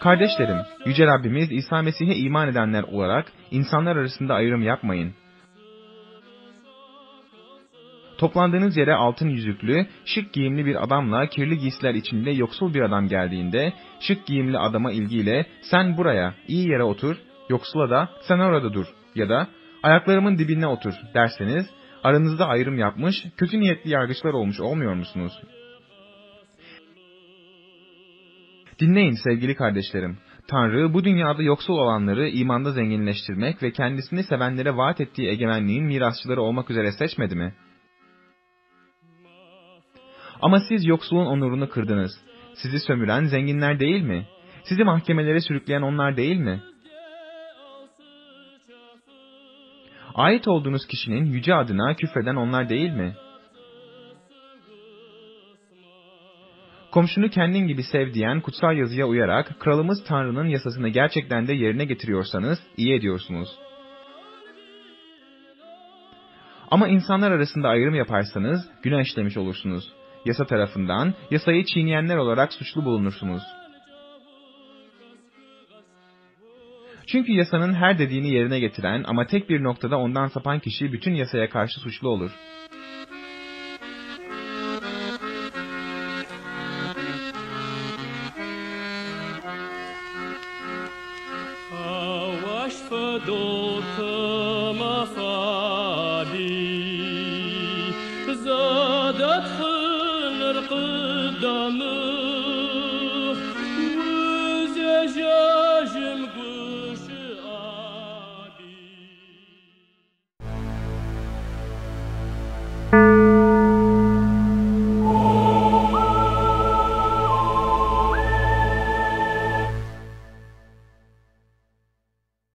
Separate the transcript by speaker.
Speaker 1: Kardeşlerim, Yüce Rabbimiz İsa Mesih'e iman edenler olarak insanlar arasında ayrım yapmayın. Toplandığınız yere altın yüzüklü, şık giyimli bir adamla kirli giysiler içinde yoksul bir adam geldiğinde, şık giyimli adama ilgiyle sen buraya, iyi yere otur, yoksula da sen orada dur ya da ayaklarımın dibine otur derseniz, aranızda ayrım yapmış, kötü niyetli yargıçlar olmuş olmuyor musunuz? Dinleyin sevgili kardeşlerim. Tanrı bu dünyada yoksul olanları imanda zenginleştirmek ve kendisini sevenlere vaat ettiği egemenliğin mirasçıları olmak üzere seçmedi mi? Ama siz yoksulun onurunu kırdınız. Sizi sömüren zenginler değil mi? Sizi mahkemelere sürükleyen onlar değil mi? Ait olduğunuz kişinin yüce adına küfreden onlar değil mi? Komşunu kendin gibi sev diyen kutsal yazıya uyarak kralımız Tanrı'nın yasasını gerçekten de yerine getiriyorsanız iyi ediyorsunuz. Ama insanlar arasında ayrım yaparsanız günah işlemiş olursunuz. Yasa tarafından yasayı çiğneyenler olarak suçlu bulunursunuz. Çünkü yasanın her dediğini yerine getiren ama tek bir noktada ondan sapan kişi bütün yasaya karşı suçlu olur.
Speaker 2: زادت خلر قدامه